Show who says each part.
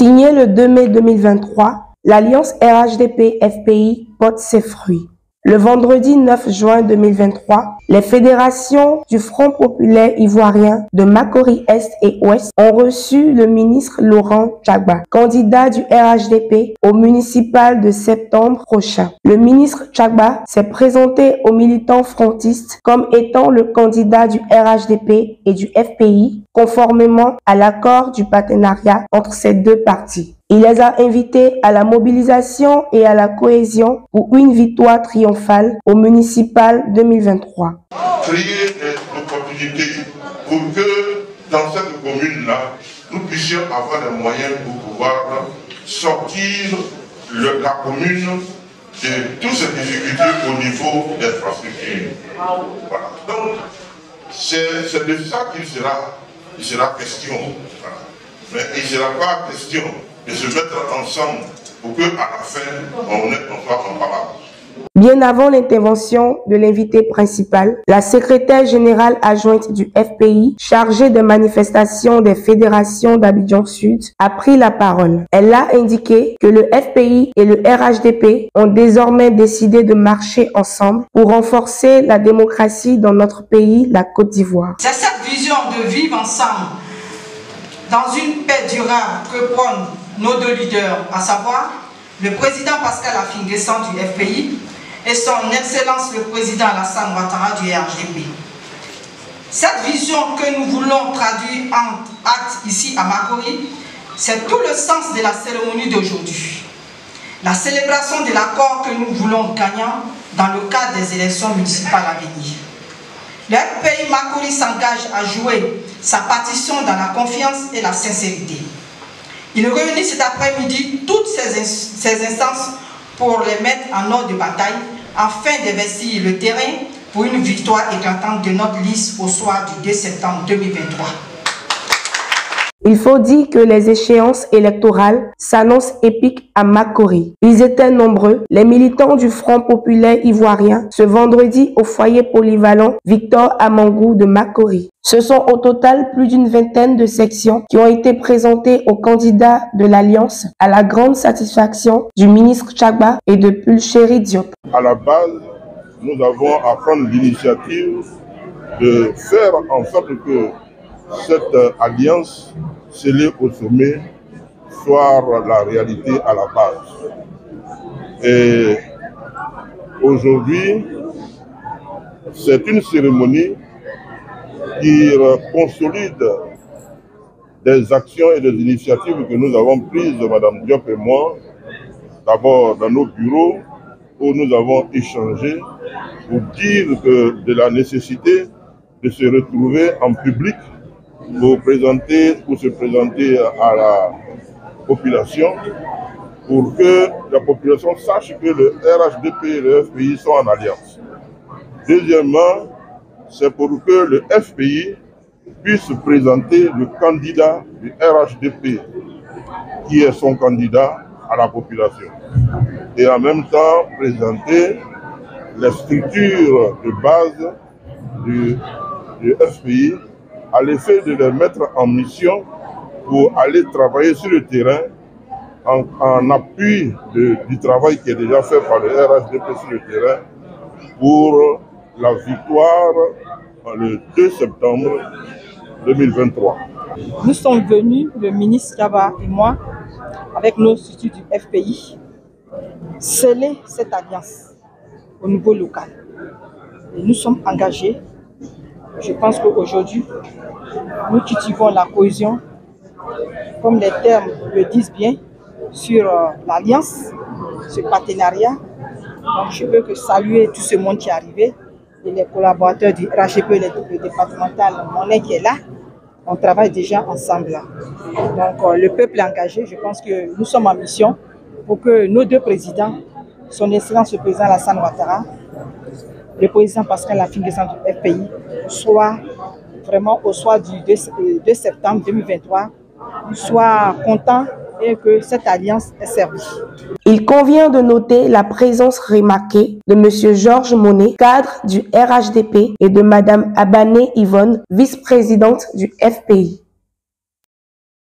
Speaker 1: Signé le 2 mai 2023, l'alliance RHDP-FPI porte ses fruits. Le vendredi 9 juin 2023, les fédérations du Front populaire ivoirien de Makori Est et Ouest ont reçu le ministre Laurent Tchagba, candidat du RHDP au municipal de septembre prochain. Le ministre Tchagba s'est présenté aux militants frontistes comme étant le candidat du RHDP et du FPI, conformément à l'accord du partenariat entre ces deux partis. Il les a invités à la mobilisation et à la cohésion pour une victoire triomphale au municipal 2023.
Speaker 2: Créer des opportunités pour que dans cette commune-là, nous puissions avoir les moyens pour pouvoir sortir la commune de toutes ces difficultés au niveau des infrastructures. Voilà. Donc, c'est de ça qu'il sera question. Voilà. Mais il ne sera pas question de se mettre ensemble pour qu'à la fin, on soit comparable.
Speaker 1: Bien avant l'intervention de l'invité principal, la secrétaire générale adjointe du FPI, chargée des manifestations des fédérations d'Abidjan Sud, a pris la parole. Elle a indiqué que le FPI et le RHDP ont désormais décidé de marcher ensemble pour renforcer la démocratie dans notre pays, la Côte d'Ivoire.
Speaker 3: C'est cette vision de vivre ensemble dans une paix durable que prônent nos deux leaders, à savoir le président Pascal Affi-N'Guessan du FPI et son Excellence le président Alassane Ouattara du RHDP. Cette vision que nous voulons traduire en actes ici à Makori, c'est tout le sens de la cérémonie d'aujourd'hui. La célébration de l'accord que nous voulons gagnant dans le cadre des élections municipales à venir. Le FPI Makori s'engage à jouer sa partition dans la confiance et la sincérité. Il réunit cet après-midi toutes ces instances pour les mettre en ordre de bataille afin d'investir le terrain pour une victoire éclatante de notre liste au soir du 2 septembre 2023.
Speaker 1: Il faut dire que les échéances électorales s'annoncent épiques à Makori. Ils étaient nombreux, les militants du Front populaire ivoirien, ce vendredi au foyer polyvalent Victor Amangou de Makori. Ce sont au total plus d'une vingtaine de sections qui ont été présentées aux candidats de l'Alliance à la grande satisfaction du ministre Tchagba et de Pulchéri Diop.
Speaker 2: À la base, nous avons à prendre l'initiative de faire en sorte que cette alliance scellée au sommet soit la réalité à la base. Et aujourd'hui, c'est une cérémonie qui consolide des actions et des initiatives que nous avons prises, Mme Diop et moi, d'abord dans nos bureaux, où nous avons échangé pour dire que de la nécessité de se retrouver en public pour se présenter à la population, pour que la population sache que le RHDP et le FPI sont en alliance. Deuxièmement, c'est pour que le FPI puisse présenter le candidat du RHDP, qui est son candidat, à la population. Et en même temps, présenter les structures de base du FPI à l'effet de les mettre en mission pour aller travailler sur le terrain en appui du travail qui est déjà fait par le RHDP sur le terrain pour la victoire le 2 septembre 2023.
Speaker 4: Nous sommes venus, le ministre Tchagba et moi, avec nos structures du FPI, sceller cette alliance au niveau local. Et nous sommes engagés. Je pense qu'aujourd'hui, nous cultivons la cohésion, comme les termes le disent bien, sur l'alliance, ce partenariat. Donc je peux que saluer tout ce monde qui est arrivé, et les collaborateurs du RHDP, le départemental Monet qui est là. On travaille déjà ensemble. Donc le peuple est engagé. Je pense que nous sommes en mission pour que nos deux présidents, son Excellence le président Alassane Ouattara, le président Pascal Affi-N'Guessan du FPI, soient vraiment au soir du 2 septembre 2023, soient contents et que cette alliance est servie.
Speaker 1: Il convient de noter la présence remarquée de M. Georges Monet, cadre du RHDP, et de Mme Abané Yvonne, vice-présidente du FPI.